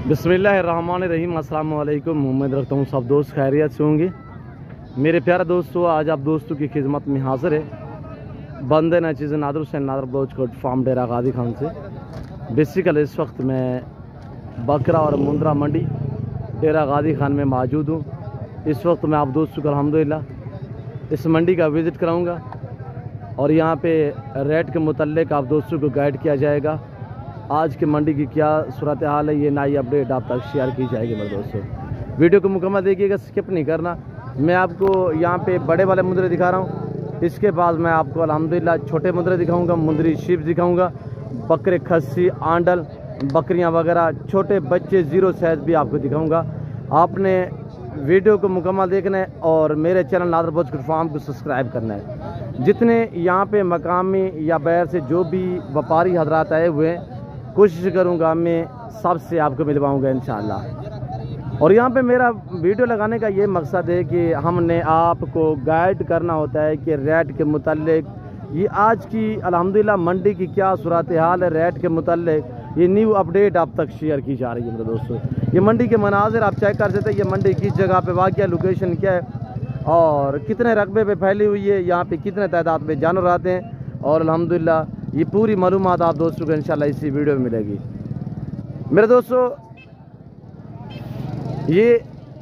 बिस्मिल्लाहिर्रहमानिर्रहीम। अस्सलाम वालेकुम। उम्मीद रखता हूँ सब दोस्त खैरियत से होंगे। मेरे प्यारे दोस्तों, आज आप दोस्तों की खिदमत में हाजिर है बंदे नचीज़ नादर हुसैन नादर बलोच फार्म डेरा गादी खान से। बेसिकल इस वक्त मैं बकरा और मुंद्रा मंडी डेरा गादी खान में मौजूद हूँ। इस वक्त मैं आप दोस्तों को अल्हम्दुलिल्लाह इस मंडी का विज़िट कराऊँगा और यहाँ पे रेट के मुतल्लिक आप दोस्तों को गाइड किया जाएगा। आज की मंडी की क्या सूरत हाल है, ये नई अपडेट आप तक शेयर की जाएगी मेरे दोस्तों। वीडियो को मुकम्मल देखिएगा, स्किप नहीं करना। मैं आपको यहाँ पे बड़े वाले मुंदरे दिखा रहा हूँ, इसके बाद मैं आपको अल्हम्दुलिल्लाह छोटे मुंदरे दिखाऊंगा, मुंदरी शीप दिखाऊंगा, बकरे खस्सी आंडल बकरियाँ वगैरह छोटे बच्चे ज़ीरो साइज़ भी आपको दिखाऊँगा। आपने वीडियो को मुकम्मल देखना है और मेरे चैनल नादर बलोच फार्म को सब्सक्राइब करना है। जितने यहाँ पे मकामी या बाहर से जो भी व्यापारी हजरात आए हुए हैं, कोशिश करूँगा मैं सबसे आपको मिलवाऊँगा इंशाअल्लाह। और यहाँ पे मेरा वीडियो लगाने का ये मकसद है कि हमने आपको गाइड करना होता है कि रेट के मुतालिक ये आज की अल्हम्दुलिल्लाह मंडी की क्या सूरत हाल है, रेट के मुतालिक ये न्यू अपडेट आप तक शेयर की जा रही है मेरे दोस्तों। ये मंडी के मनाजिर आप चेक कर सकते हैं, ये मंडी किस जगह पे वाक़या, लोकेशन क्या है और कितने रकबे पे फैली हुई है, यहाँ पे कितने तादाद में जानवर आते हैं। और अल्हम्दुलिल्लाह ये पूरी मालूमात आप दोस्तों को इंशाल्लाह इसी वीडियो में मिलेगी। मेरे दोस्तों, ये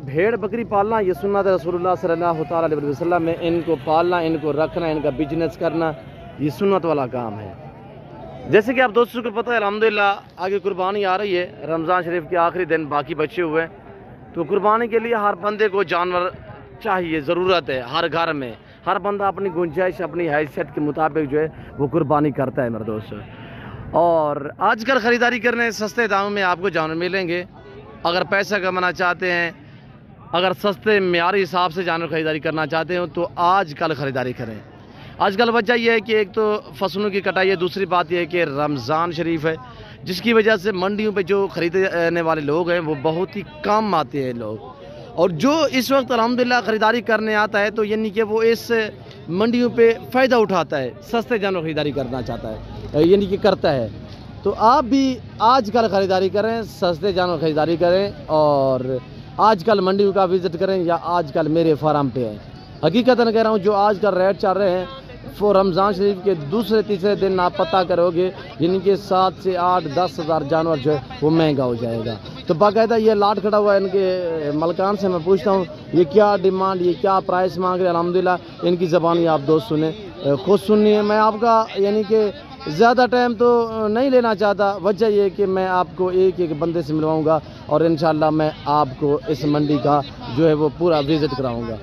भेड़ बकरी पालना ये सुन्नत रसूलुल्लाह सल्लल्लाहु अलैहि वसल्लम में, इनको पालना, इनको रखना, इनका बिजनेस करना ये सुन्नत वाला काम है। जैसे कि आप दोस्तों को पता है अल्हम्दुलिल्लाह आगे कुर्बानी आ रही है, रमज़ान शरीफ के आखिरी दिन बाकी बचे हुए हैं, तो कुर्बानी के लिए हर बंदे को जानवर चाहिए, ज़रूरत है। हर घर में हर बंदा अपनी गुंजाइश अपनी हैसियत के मुताबिक जो है वो कुर्बानी करता है मेरे दोस्तों। और आजकल ख़रीदारी करने सस्ते दामों में आपको जानवर मिलेंगे। अगर पैसा कमाना चाहते हैं, अगर सस्ते मेयारी हिसाब से जानवर ख़रीदारी करना चाहते हो तो आजकल ख़रीदारी करें। आजकल वजह यह है कि एक तो फसलों की कटाई है, दूसरी बात यह है कि रमज़ान शरीफ है, जिसकी वजह से मंडियों पे जो ख़रीदने वाले लोग हैं वो बहुत ही कम आते हैं लोग। और जो इस वक्त अल्हम्दुलिल्लाह ख़रीदारी करने आता है तो यानी कि वो इस मंडियों पे फ़ायदा उठाता है, सस्ते जानवर ख़रीदारी करना चाहता है, यानी कि करता है। तो आप भी आजकल ख़रीदारी करें, सस्ते जानवर ख़रीदारी करें और आजकल मंडियों का विज़िट करें या आजकल मेरे फार्म पे हैं। हकीकतन कह रहा हूँ, जो आजकल रेट चल रहे हैं वो रमज़ान शरीफ के दूसरे तीसरे दिन आप पता करोगे यानी कि 7 से 8 10 हज़ार जानवर जो है वो महंगा हो जाएगा। तो बाकायदा ये लाट खड़ा हुआ है, इनके मलकान से मैं पूछता हूँ ये क्या डिमांड, ये क्या प्राइस मांग रहे हैं। अल्हम्दुलिल्लाह इनकी ज़बानी आप दोस्त सुने, खुद सुननी है। मैं आपका यानी कि ज़्यादा टाइम तो नहीं लेना चाहता, वजह ये कि मैं आपको एक एक बंदे से मिलवाऊँगा और इंशाअल्लाह मैं आपको इस मंडी का जो है वो पूरा विज़िट कराऊँगा।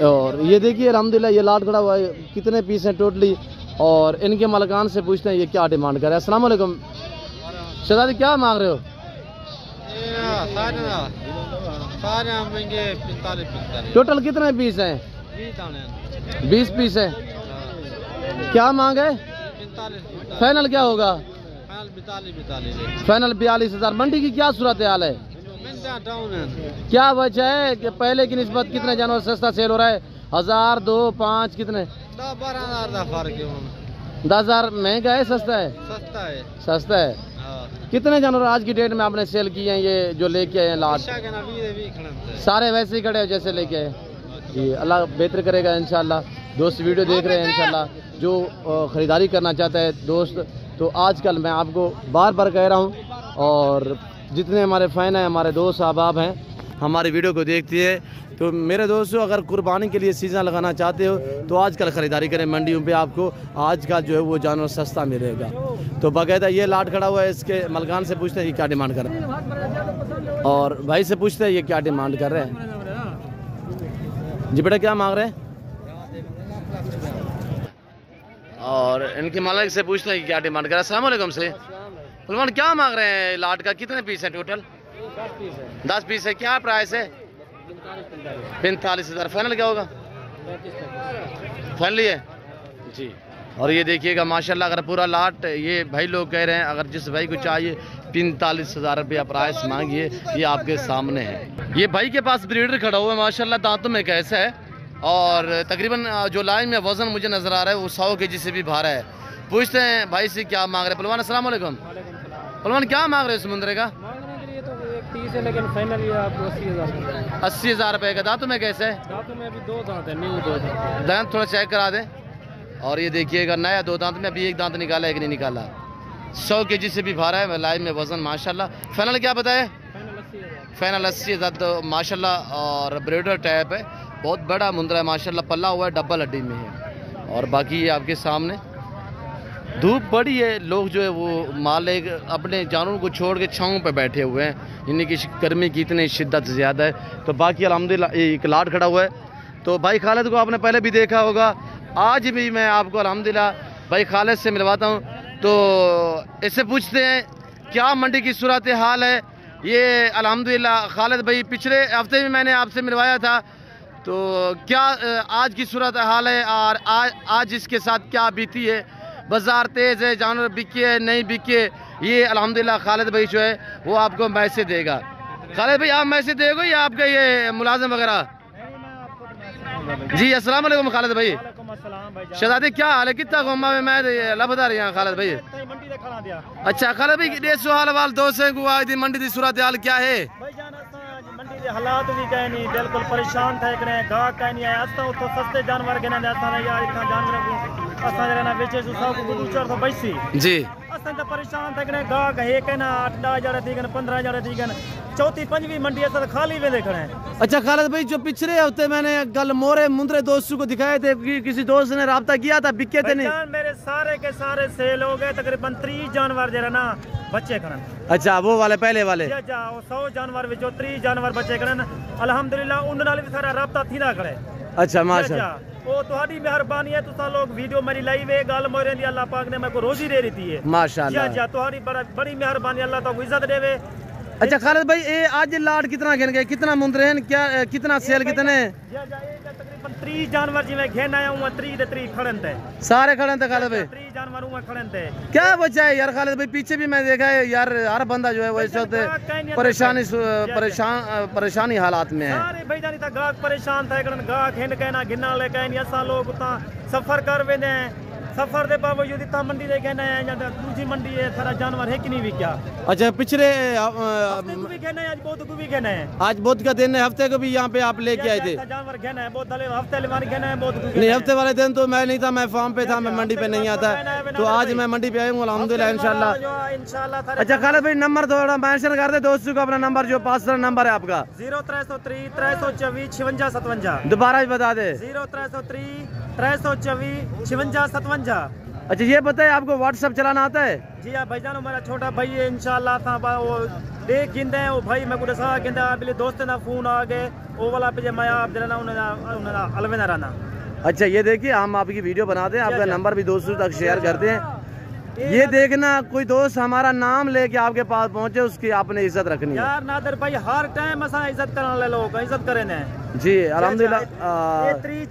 और ये देखिए अल्हम्दुलिल्लाह ये लाट खड़ा हुआ है, कितने पीस हैं टोटली और इनके मलकान से पूछते हैं ये क्या डिमांड कर रहे हैं। अस्सलाम वालेकुम शहजादी, क्या मांग रहे हो? टोटल कितने पीस हैं? 20 पीस है। क्या मांग है? फाइनल क्या होगा? फाइनल 42 हज़ार। मंडी की क्या सूरत हाल है, क्या वजह है कि पहले की निस्बत कितने जानवर सस्ता सेल हो रहा है? 1000 2 5 कितने? 10,000 महंगा है सस्ता है? सस्ता है। कितने जानवर आज की डेट में आपने सेल किए हैं ये जो लेके आए हैं लाट? सारे वैसे ही खड़े हैं जैसे लेके आए। जी अल्लाह बेहतर करेगा इंशाल्लाह। दोस्त वीडियो देख रहे हैं इंशाल्लाह, जो ख़रीदारी करना चाहता है दोस्त, तो आजकल मैं आपको बार बार कह रहा हूँ और जितने हमारे फ़ैन हैं, हमारे दोस्त अहबाब हैं, हमारी वीडियो को देखते हैं, तो मेरे दोस्तों अगर कुर्बानी के लिए सीज़न लगाना चाहते हो तो आजकल ख़रीदारी करें। मंडियों पे आपको आज का जो है वो जानवर सस्ता मिलेगा। तो बाकायदा ये लाट खड़ा हुआ है, इसके मलकान से पूछते हैं ये क्या डिमांड कर रहे हैं और भाई से पूछते हैं ये क्या डिमांड कर रहे हैं। जी बेटा क्या मांग रहे हैं? और इनके मालिक से पूछते हैं कि क्या डिमांड कर रहे हैं। अस्सलाम वालेकुम से पहलवान, क्या मांग रहे हैं लाट का? कितने पीस है टोटल? 10 पीस है। क्या प्राइस है? 45 हज़ार। फाइनल क्या होगा? फाइनल है जी। और ये देखिएगा माशाल्लाह, अगर पूरा लाट ये भाई लोग कह रहे हैं, अगर जिस भाई को चाहिए 45 हज़ार रुपया प्राइस मांगिए, ये आपके सामने है। ये भाई के पास ब्रीडर खड़ा हुआ है माशाल्लाह, दांतों में कैसा है और तकरीबन जो लाइन में वज़न मुझे नज़र आ रहा है वो 100 kg से भी भारा है। पूछते हैं भाई से क्या मांग रहे हैं। पहलवान अस्सलाम वालेकुम। पहलवान क्या मांग रहे हैं समुद्र का? ये तो 30 है, लेकिन फाइनल ये आपको 80,000। 80,000 रुपये का। दांतों में कैसे है? दांतों में अभी 2 दांत है, न्यू 2 दांत। दांत थोड़ा चेक करा दें। और ये देखिएगा नया 2 दांत में अभी 1 दांत निकाला है कि नहीं निकाला। 100 kg से भी भारा है लाइव में वजन माशाल्लाह। फाइनल क्या बताए? फाइनल 80,000 तो माशाल्लाह। और ब्रीडर टाइप है, बहुत बड़ा मुंद्रा है माशाल्लाह, पल्ला हुआ है, डबल हड्डी में है। और बाकी ये आपके सामने धूप बड़ी है, लोग जो है वो मालिक अपने जानवरों को छोड़ के छाँव पे बैठे हुए हैं, यानी कि गर्मी की इतनी शिद्दत ज़्यादा है। तो बाकी अल्हम्दुलिल्लाह एक लाट खड़ा हुआ है। तो भाई खालिद को आपने पहले भी देखा होगा, आज भी मैं आपको अल्हम्दुलिल्लाह भाई खालिद से मिलवाता हूँ। तो इससे पूछते हैं क्या मंडी की सूरत हाल है। ये अल्हम्दुलिल्लाह खालिद भाई पिछले हफ्ते भी मैंने आपसे मिलवाया था, तो क्या आज की सूरत हाल है और आज इसके साथ क्या बीती है? बाजार तेज़ है, जानवर बिके है नहीं बिके, ये अल्हम्दुलिल्लाह खालिद भाई जो है वो आपको मैसेज देगा। खालिद भाई आप मैसेज देगा या आपका ये मुलाजिम वगैरह? जी अस्सलाम वालेकुम खालिद भाई। शहजादी क्या हाल है? कितना घूमा में मैं लभदा रही हैं खालिद भाई। अच्छा खालिद भाई ये सवाल वाल दोस्त है को आज दी मंडी की सूरत हाल क्या है? मंडी के हालात भी कहीं नहीं, बिल्कुल परेशान थे कने गाह कहीं नहीं आया। असां तो सस्ते जानवर गिना दे, असां यार इतना जानवर को असां जरा ना बेचे सु सब को 482 जी। असां तो परेशान थे कने गाह कहे कहना 8-10,000 थी कने 15,000 थी कने चौथी पंजवी मंडी असां खाली वेले खड़े। अच्छा खालिद भाई जो पिछले हफ्ते मैंने कल मोरे मुंद्रे दोस्तों को दिखाए थे कि किसी दोस्त ने राब्ता किया था, बिके थे नहीं? मेरे सारे के सारे सेल हो गए, तकरीबन 30 जानवर जरा ना बच्चे खड़े। अच्छा वो वाले पहले वाले 100 जानवर विचों 30 जानवर बच्चे खड़े अल्हम्दुलिल्लाह, उन नाल भी सारा राब्ता थींदा खड़े। अच्छा माशाअल्लाह, वो तुम्हारी मेहरबानी है, तुसा लोग वीडियो मेरी लाई वे गाल मोरे दी अल्लाह पाक ने मेरे को रोजी दे रही है माशाअल्लाह। तुम्हारी बड़ी मेहरबानी, अल्लाह तो इज्जत देवे। अच्छा खालिद भाई ये आज लाट कितना घेन गए, कितना मुंद्रे हैं, क्या कितना सेल कितने? तकरीबन 30 जानवर जिवें घेन आया हूं, 30 ते 30 खड़न थे, सारे खड़न थे खालिद भाई। 30 जानवर हूं खड़न थे। क्या वजह है यार खालिद भाई? पीछे भी मैं देखा है यार, हर बंदा जो है वो इस वक्त परेशानी हालात में है। सारे भाई जानी ता गाहक परेशान था, गाहक हिंद कहना गिनना ले कहनी असा लोग ता सफर कर वेंदे हैं, सफर के बावजूद इतना मंडी दे कहना है या दूसरी मंडी है सारा जानवर है कि नहीं भी क्या? अच्छा पिछले भी कहना है, आज बहुत को भी कहना है, आज बहुत का दिन है, हफ्ते को भी यहाँ पे आप लेके आए थे जानवर कहना है, बहुत हफ्ते कहना है, बहुत नहीं हफ्ते वाले दिन तो मैं नहीं था, मैं फार्म पे था, मैं मंडी पे नहीं आता, तो आज मैं मंडी पे आया हूँ अल्हम्दुलिल्लाह इंशाल्लाह। अच्छा खालिद भाई नंबर थोड़ा मेंशन कर दे दोस्तों को, अपना नंबर जो पास नंबर है आपका 0303 324 56 57। दोबारा भी बता दे 0303 324 56 57। अच्छा ये बताए आपको व्हाट्सएप चलाना आता है? जी हाँ भाईजान, मेरा छोटा भाई है इंशाल्लाह था वो देख गिंदे हैं, वो भाई मैं कुछ सा गिंदा अपने दोस्त ना फोन आ गए वो वाला पे मैं आप जरा उन्हें अलवेना रहना। अच्छा ये देखिए हम आपकी वीडियो बनाते हैं, आपका नंबर भी दोस्तों तक शेयर करते हैं। ये देखना कोई दोस्त हमारा नाम लेके आपके पास पहुंचे, उसकी आपने इज्जत रखनी है यार। नादर भाई हर टाइम असा इज्जत करने लोग इज्जत करें जी अल्हम्दुलिल्लाह।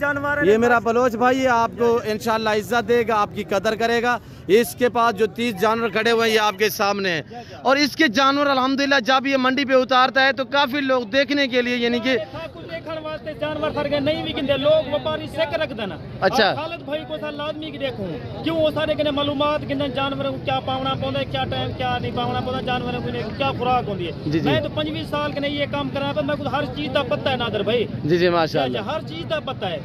जानवर ये मेरा बलोच भाई है, आपको इंशाल्लाह इज्जत देगा, आपकी कदर करेगा। इसके पास जो 30 जानवर खड़े हुए हैं ये आपके सामने है, और इसके जानवर अल्हम्दुलिल्लाह जब ये मंडी पे उतारता है तो काफी लोग देखने के लिए यानी कि जानवर फर गए नहीं भी गिनते लोग व्यापारी सेक रख देना। अच्छा खालिद भाई को साल आदमी की देखूं क्यों वो सारे के मालूमात गिनते जानवर को क्या पावना पौंदा है, क्या टाइम क्या नहीं पावना पौंदा, जानवर को क्या खुराक होती है। मैं तो 25 साल के नहीं ये काम करा, तो मैं को हर चीज का पता है नादर भाई। जी जी माशाअल्लाह, हर चीज का पता है।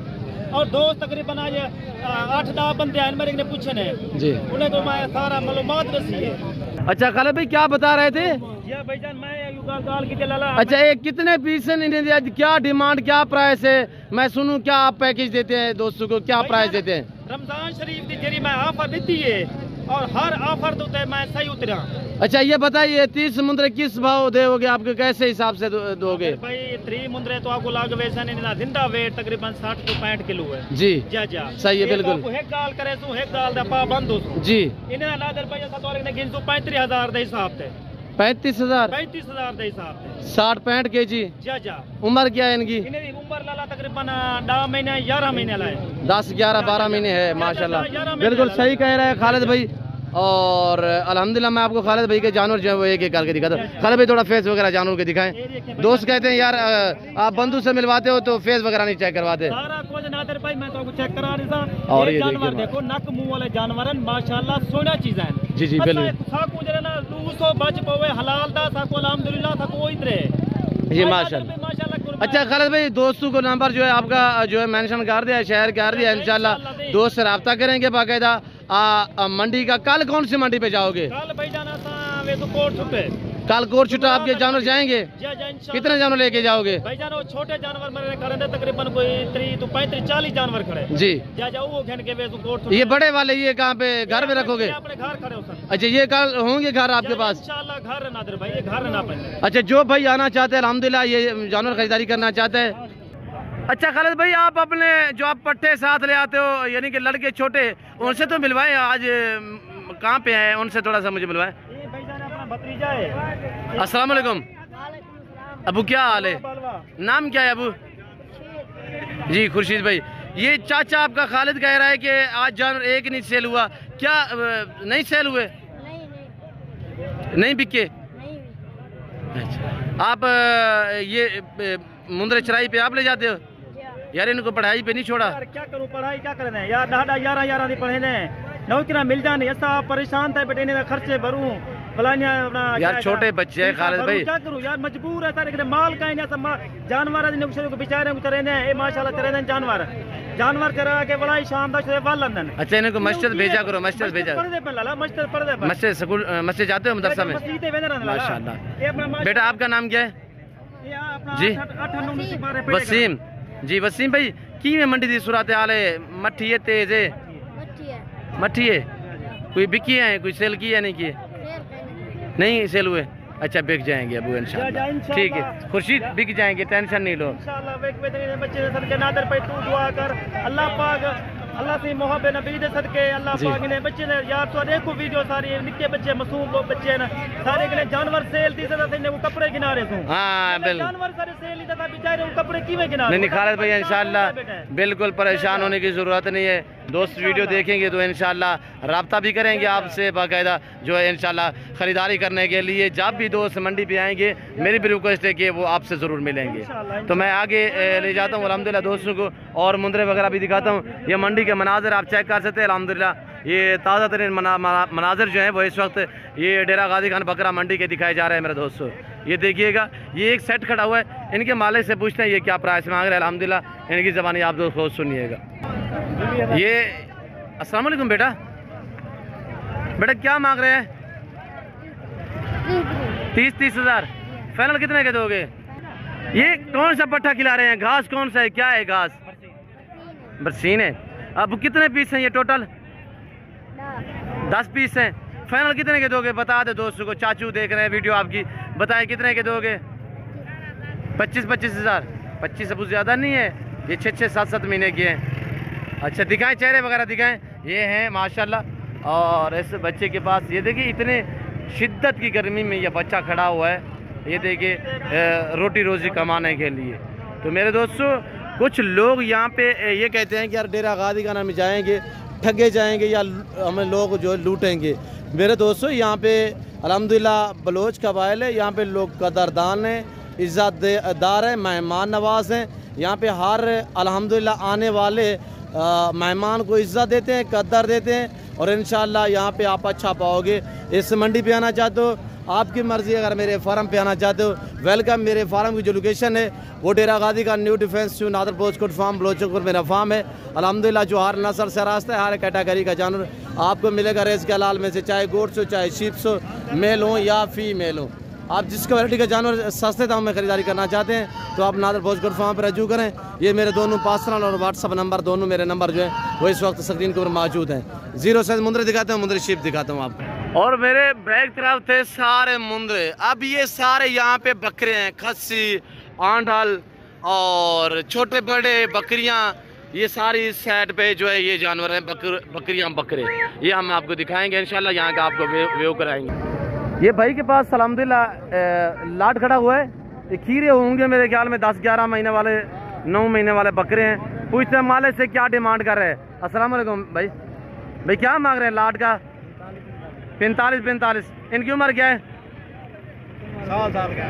और दोस्त तकरीबन आज 8-10 बंदे आए मेरे ने पूछे ने जी, उन्हें तो मैं सारा मालूमात दसी है। अच्छा खालिद भाई क्या बता रहे थे? भाईजान मैं अच्छा ये कितने पीस है, क्या डिमांड क्या प्राइस है? मैं सुनूं क्या आप पैकेज देते हैं दोस्तों को, क्या प्राइस देते हैं? रमजान शरीफ की जेरी मैं ऑफर दी है और हर ऑफर तो मैं सही उतरा। अच्छा ये बताइए 30 मुंद्रे किस भाव दोगे, आपके कैसे हिसाब से दोगे? भाई 3 मुंद्रे तो आपको लाग वैसा नहीं, जिंदा वेट तकरीबन 60 से 65 किलो है जी। जा सही है बिल्कुल। एक गाल करे तो एक गाल दा पाबंद हो जी, इन्हें नादर भाई सतवार ने गिन 35,000 के हिसाब से 35,000 के हिसाब से 60-65 kg। जा उम्र क्या है इनकी? उम्र लाला तकरीबन 10 महीने 11 महीने ला है, 10-11-12 महीने है माशाल्लाह। बिल्कुल सही कह रहे हैं खालिद भाई। और अल्हम्दुलिल्लाह मैं आपको खालिद भाई के जानवर जो है वो एक एक करके दिखाता हूँ। खालिद भाई थोड़ा फेस वगैरह जानवर के दिखाएं। दोस्त कहते हैं यार आप बंधु से मिलवाते हो तो फेस वगैरह नहीं चेक करवाते। सारा कुछ नादर भाई मैं तो चेक करा रहा और हूं। ये जानवर देखिए देखो नक मुंह वाले जानवर हैं माशाल्लाह सोना चीज है। जी जी बिल्कुल। साकू जरा ना 200 बच पवे हलाल दा साकू अल्हम्दुलिल्लाह साकू इतरे ये माशाल्लाह। अच्छा खालिद भाई दोस्तों को नंबर जो है आपका जो है मेंशन कर दिया, शेयर कर दिया। इंशाल्लाह दोस्त से रब्ता करेंगे बाकायदा। मंडी का कल कौन सी मंडी पे जाओगे? कल भाई जाना था वे तो कोट छुपे। कल कोट छुट्टा आपके जानवर जाएंगे? कितने जानवर लेके जाओगे? भाई जानो छोटे जानवर मेरे खड़े थे तकरीबन कोई 35-40 जानवर खड़े जी। जा जाओ वो घन के वे तो कोट। ये बड़े वाले ये कहाँ पे घर पे रखोगे? अपने घर खड़े हो सर। अच्छा ये कल होंगे घर आपके पास? इंशाल्लाह घर है नादिर भाई, ये घर है ना पे। अच्छा जो भाई आना चाहते हैं अल्हम्दुलिल्लाह ये जानवर खरीदारी करना चाहते हैं। अच्छा खालिद भाई आप अपने जो आप पट्टे साथ ले आते हो यानी कि लड़के छोटे उनसे तो मिलवाए, आज कहाँ पे हैं उनसे थोड़ा सा मुझे मिलवाए। ये भाई जान अपना भतीजा है। अस्सलाम वालेकुम अबू, क्या हाल है? नाम क्या है अबू? जी खुर्शीद भाई। ये चाचा आपका खालिद कह रहा है कि आज जानवर एक नहीं सेल हुआ, क्या नहीं सेल हुए? नहीं बिके? अच्छा आप ये मुंद्रे चराई पे आप ले जाते हो? यार इनको पढ़ाई पे नहीं छोड़ा? यार क्या करूं, पढ़ाई क्या करना है यार, 11 दी पढ़े ने नौकरी मिल जाने ऐसा परेशान था बेटे ने खर्चे भरूं फलानिया अपना। यार छोटे बच्चे हैं खालिद भाई, क्या करूं यार मजबूर है सारे माल का है सब जानवर को बेचारे उतरे ने ए माशाल्लाह तेरे ने जानवर करा के बड़ा शानदार से वाल लंदन। अच्छा इनको मस्जिद भेजा करो, मस्जिद भेजा। मस्जिद स्कूल मस्जिद जाते हो मदरसा में? माशाल्लाह। बेटा आपका नाम क्या है? जी वसीम। जी वसीम भाई की मंडी की सूरत हाल है? मठी है तेज है? मठी है। कोई बिकी है कोई सेल की है? नहीं की नहीं सेल हुए? अच्छा बिक जाएंगे अबू इंशाल्लाह। ठीक है खुर्शीद बिक जाएंगे, टेंशन नहीं लो। अल्लाह पाक अल्लाह से मोहब्बत नबी दे सदके अल्लाह पाक ने बच्चे ने यार तो देखो वीडियो सारी निक्के बच्चे मासूम बच्चे ने सारे के जानवर सेल दी सदा से वो कपड़े किनारे सो। हां बिल्कुल जानवर सारे सेल दी सदा बेचारे वो कपड़े किवें किनारे। नहीं खालिद भाई इंशाल्लाह बिल्कुल परेशान होने की जरूरत नहीं है। दोस्त वीडियो देखेंगे तो इंशाल्लाह राब्ता भी करेंगे आपसे बाकायदा जो है इंशाल्लाह खरीदारी करने के लिए। जब भी दोस्त मंडी पे आएंगे मेरी भी रिक्वेस्ट है कि वो आपसे ज़रूर मिलेंगे। तो मैं आगे ले जाता हूँ अल्हम्दुलिल्लाह दोस्तों को और मुंदरे वगैरह भी दिखाता हूँ। ये मंडी के मनाजिर आप चेक कर सकते हैं अल्हम्दुलिल्लाह। ये ताज़ा तरीन मनाजिर जो है वो इस वक्त ये डेरा गाजी खान बकरा मंडी के दिखाए जा रहे हैं मेरे दोस्तों। ये देखिएगा ये एक सेट खड़ा हुआ है, इनके मालिक से पूछते हैं ये क्या प्राइस मांग रहे हैं। अल्हम्दुलिल्लाह इनकी ज़बानी आप दोस्त खुद सुनिएगा। ये अस्सलाम वालेकुम बेटा, बेटा क्या मांग रहे हैं? 30 हज़ार। फाइनल कितने के दोगे? ये कौन सा पट्टा खिला रहे हैं? घास कौन सा है? क्या है घास? बरसीन है। अब कितने पीस हैं ये टोटल? 10 पीस हैं। फाइनल कितने के दोगे? बता दे दोस्तों को, चाचू देख रहे हैं वीडियो आपकी, बताएं कितने के दोगे? 25 हज़ार। 25 से कुछ ज़्यादा नहीं है, ये 6 7 महीने के हैं। अच्छा दिखाएं चेहरे वगैरह दिखाएं। ये हैं माशाल्लाह। और इस बच्चे के पास ये देखिए इतने शिद्दत की गर्मी में ये बच्चा खड़ा हुआ है, ये देखिए रोटी रोज़ी कमाने के लिए। तो मेरे दोस्तों कुछ लोग यहाँ पे ये कहते हैं कि यार डेरा गाजी खाना में जाएंगे ठगे जाएंगे या हमें लोग जो लूटेंगे। मेरे दोस्तों यहाँ पे अल्हम्दुलिल्लाह बलोच कबाइल है, यहाँ पे लोग कदरदान हैं, इज़्ज़तदार हैं, मेहमान नवाज हैं। यहाँ पे हर अल्हम्दुलिल्लाह आने वाले मेहमान को इज़्ज़त देते हैं, कदर देते हैं और इंशाअल्लाह यहाँ पे आप अच्छा पाओगे। इस मंडी पे आना चाहते हो आपकी मर्ज़ी, अगर मेरे फार्म पे आना चाहते हो वेलकम। मेरे फार्म की जो लोकेशन है वो डेरा गाजी का न्यू डिफेंस नादर पोस्टकोट फार्म बलोचपुर मेरा फार्म है। अल्हम्दुलिल्लाह जो हर नस्ल से रास्ता है, हर कैटेगरी का जानवर आपको मिलेगा रेस के हलाल में से, चाहे गोट्स हो चाहे शीप्स हो, मेल हो या फीमेल हो। आप जिस क्वालिटी का जानवर सस्ते दाम में खरीदारी करना चाहते हैं तो आप नादर पोस्टकोट फार्म पर रजू करें। ये मेरे दोनों पर्सनल और व्हाट्सअप नंबर दोनों मेरे नंबर जो है वो इस वक्त स्क्रीन के ऊपर मौजूद हैं। 0 से मुंदरे दिखाते हैं, मुंदरी शीप दिखाता हूँ आपको। और मेरे बैक तरफ थे सारे मुंदरे, अब ये सारे यहाँ पे बकरे हैं, खस्सी आंडल और छोटे बड़े बकरियाँ, ये सारी इस साइड पे जो है ये जानवर हैं, बकरियाँ बकरे, ये हम आपको दिखाएंगे इंशाल्लाह, यहाँ का आपको व्यू कराएंगे। ये भाई के पास अल्हम्दुलिल्लाह लाट खड़ा हुआ है, ये खीरे होंगे मेरे ख्याल में 10-11 महीने वाले 9 महीने वाले बकरे हैं। पूछते हैं मालिक से क्या डिमांड कर रहे हैं। अस्सलाम वालेकुम भाई, क्या मांग रहे हैं लाट का? 45 इनकी उम्र क्या है? साल का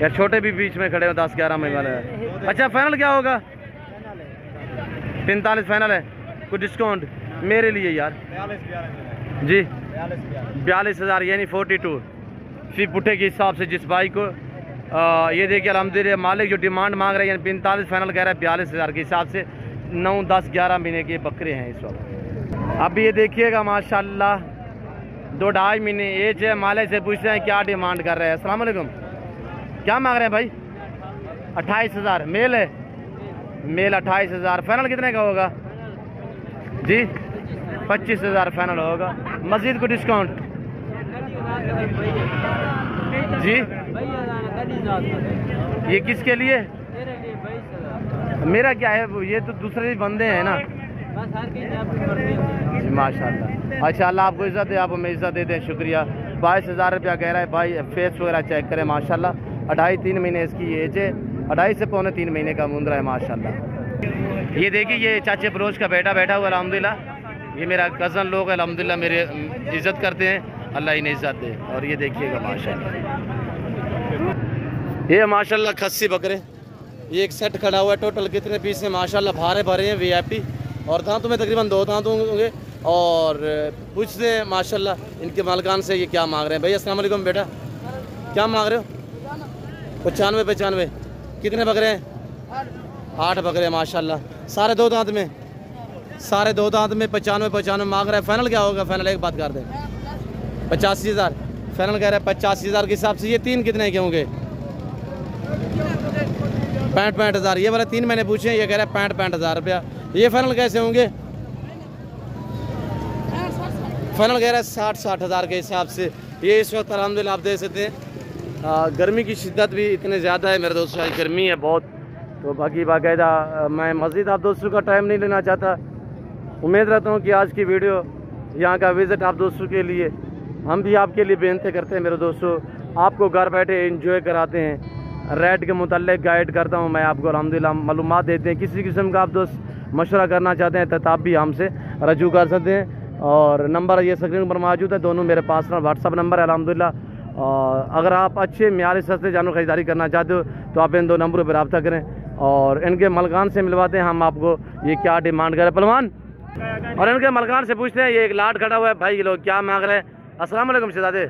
यार छोटे भी बीच में खड़े हो, 10-11 महीने वाले हैं। अच्छा फाइनल क्या होगा? 45 फाइनल है। कुछ डिस्काउंट मेरे लिए यार? 42 जी 42,000 यानी 42 फी पुट्ठे के हिसाब से जिस भाई को ये देखिए अल्हम्दुलिल्लाह मालिक जो डिमांड मांग रहे हैं यानी 45 फाइनल कह रहा है 42,000 के हिसाब से 9, 10, 11 महीने के बकरे हैं इस वक्त। अब ये देखिएगा माशाल्लाह 2-2.5 महीने एज है। मालिक से पूछते हैं क्या डिमांड कर रहे हैं। अस्सलाम वालेकुम, क्या मांग रहे हैं भाई? 28,000 मेल है, मेल 28,000। फाइनल कितने का होगा जी? 25,000 फाइनल होगा। मजीद को डिस्काउंट जी? ये किसके लिए? मेरा क्या है, ये तो दूसरे बंदे हैं ना। माशाल्लाह। अच्छा अल्लाह आपको इज़्ज़त दे, आप हमें इज़्ज़त देते हैं, शुक्रिया। 22,000 रुपया कह रहा है भाई। फेस वगैरह चेक करें माशाल्लाह। 2.5-3 महीने इसकी एज है, 2.5 से 3.25 महीने का मुंदरा है माशाल्लाह। ये देखिए ये चाचे बलोच का बेटा बैठा हुआ अल्हम्दुलिल्लाह। ये मेरा कज़न लोग अल्हम्दुलिल्लाह मेरे इज़्ज़त करते हैं, अल्लाह इन्हें इज़्ज़त दे। और ये देखिएगा माशाल्लाह, ये माशाल्लाह खस्सी बकरे, ये एक सेट खड़ा हुआ है। टोटल कितने पीस हैं माशाल्लाह? भारे भरे हैं VIP। और दांतों में तकरीबन 2 दांत होंगे। और पूछते हैं माशाल्लाह इनके मालकान से ये क्या मांग रहे हैं। भाई अस्सलाम वालेकुम बेटा, क्या मांग रहे हो? 95 कितने बकरे हैं? 8 बकरे माशाल्लाह। सारे 2 दांत में, सारे 2 दांत में 95 मांग रहे हैं। फाइनल क्या होगा? फाइनल एक बात कर दें 85,000 फाइनल कह रहे हैं। 85,000 के हिसाब से ये 3 कितने के होंगे? 65,000। ये वाले 3 मैंने पूछे, ये कह रहे हैं 65,000 रुपया। ये फाइनल कैसे होंगे? फाइनल कह रहा है 60,000 के हिसाब से। ये इस वक्त अल्हम्दुलिल्लाह आप देख सकते हैं गर्मी की शिद्दत भी इतने ज़्यादा है मेरे दोस्तों, आज गर्मी है बहुत। तो बाकी बाकायदा मैं मज़ीद आप दोस्तों का टाइम नहीं लेना चाहता। उम्मीद रहता हूँ कि आज की वीडियो यहाँ का विज़िट आप दोस्तों के लिए, हम भी आपके लिए बेनती करते हैं मेरे दोस्तों, आपको घर बैठे एंजॉय कराते हैं। रेट के मुताल्लिक गाइड करता हूँ मैं आपको, अल्हम्दुलिल्लाह मालूमात देते हैं। किसी किस्म का आप दोस्त मशवरा करना चाहते हैं तो आप भी हमसे रजू कर सकते हैं। और नंबर ये स्क्रीन पर मौजूद है, दोनों मेरे पास ना व्हाट्सअप नंबर है अल्हम्दुलिल्लाह। और अगर आप अच्छे म्यारी सस्ते जानवर खरीदारी करना चाहते हो तो आप इन 2 नंबरों पर रब्ता करें और इनके मलकान से मिलवाते हैं हम आपको ये क्या डिमांड करें पहलवान। और इनके मलकान से पूछते हैं, ये एक लाट खड़ा हुआ है भाई, ये लोग क्या मांग रहे हैं? अस्सलाम वालेकुम शहजादे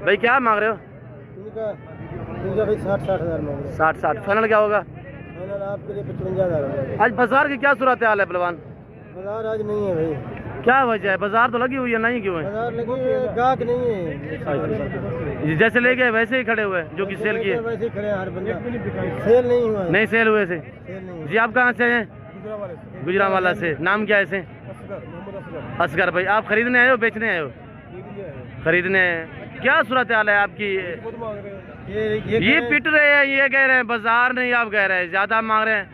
भाई, क्या मांग रहे हो? 60 फाइनल क्या होगा? आपके लिए 55,000। आज बाजार की क्या सूरत हाल है पहलवान? बाजार आज नहीं है भाई। क्या वजह है? बाजार तो लगी हुई है, नहीं क्यों है? बाजार लगी हुई है, गाहक नहीं है। जैसे ले गए वैसे ही खड़े हुए जो कि सेल किए? वैसे ही खड़े हैं हर बंदा, सेल नहीं हुआ है। नहीं सेल हुए से? सेल नहीं। जी आप कहाँ से हैं? गुजरांवाला से। नाम क्या है इसे? असगर भाई। आप खरीदने आए हो बेचने आए हो? खरीदने। क्या सूरत हाल है आपकी? ये पिट रहे हैं, ये कह रहे हैं बाजार नहीं, आप कह रहे हैं ज्यादा मांग रहे हैं।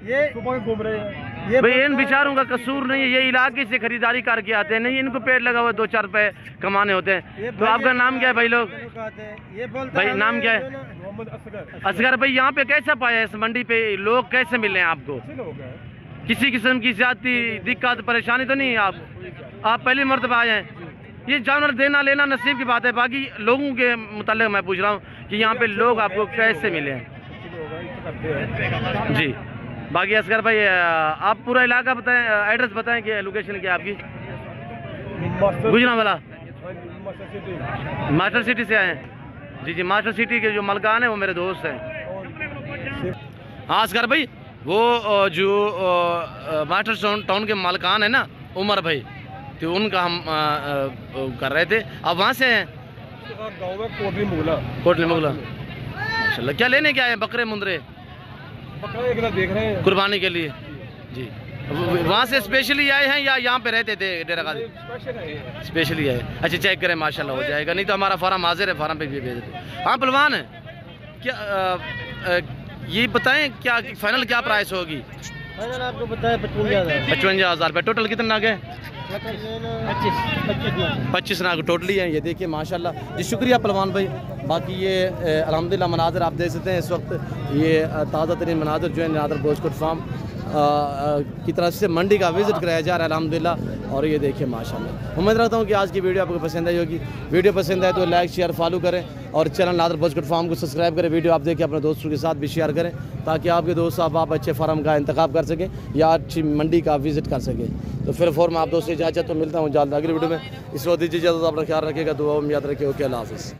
ये सुबह घूम रहे हैं भाई, इन बेचारों का कसूर नहीं है, ये इलाके से खरीदारी करके आते हैं, नहीं इनको पेट लगा हुआ 2-4 रुपए कमाने होते हैं। तो आपका नाम क्या है भाई? लोग भाई नाम क्या है? असगर भाई। यहाँ पे कैसा पाया इस मंडी पे लोग कैसे मिले हैं आपको? किसी किस्म की ज्यादा दिक्कत परेशानी तो नहीं है? आप पहली मर्तबा आए हैं। ये जानवर देना लेना नसीब की बात है। बाकी लोगों के मुताल्लिक मैं पूछ रहा हूँ कि यहाँ पे लोग आपको कैसे मिले हैं जी? बाकी असगर भाई आप पूरा इलाका बताएं, एड्रेस बताएं कि लोकेशन क्या है आपकी? गुजरांवाला मास्टर सिटी से आए हैं? जी मास्टर सिटी के जो मलकान है वो मेरे दोस्त हैं। हाँ असगर भाई, वो जो मास्टर टाउन के मलकान है ना उमर भाई, तो उनका हम कर रहे थे। अब वहाँ से हैं? कोटली मुगला। माशाल्लाह। क्या लेने क्या आए? बकरे मुंदरे देख रहे हैं कुर्बानी के लिए जी। वहाँ से स्पेशली आए हैं या यहाँ पे रहते थे डेरा गाजी? स्पेशली आए। अच्छा चेक करें माशाल्लाह हो जाएगा, नहीं तो हमारा फार्म हाजिर है, फार्म पे भी भेज देते। हाँ पहलवान है क्या? ये बताएं क्या फाइनल क्या प्राइस होगी? फाइनल आपको बताया 55,000 रुपये। टोटल कितने नाग है? 25 नाग टोटली है। ये देखिए माशाल्लाह जी, शुक्रिया पहलवान भाई। बाकी ये अल्हम्दुलिल्लाह मनाज़र आप देख सकते हैं इस वक्त, ये ताज़ा तरीन मनाज़र जो है नादर गोश्त फार्म की तरफ से मंडी का विज़िट कराया जा रहा है अल्हम्दुलिल्लाह। और ये देखिए माशाल्लाह। उम्मीद रखता हूँ कि आज की वीडियो आपको पसंद आई होगी। वीडियो पसंद आए तो लाइक शेयर फॉलो करें और चैनल नादर पोस्टकोड फार्म को सब्सक्राइब करें। वीडियो आप देखिए अपने दोस्तों के साथ भी शेयर करें ताकि आपके दोस्त आप अच्छे फार्म का इंतखाब कर सकें या अच्छी मंडी का विज़िट कर सकें। तो फिर फॉर्म आप दोस्तों से इजाज़त तो मिलता हूँ जल्द अगली वीडियो में। इस वक्त दीजिए इजाज़त, अपना ख्याल रखिएगा, दुआ में याद रखिए। ओके, अल्लाह हाफ़िज़।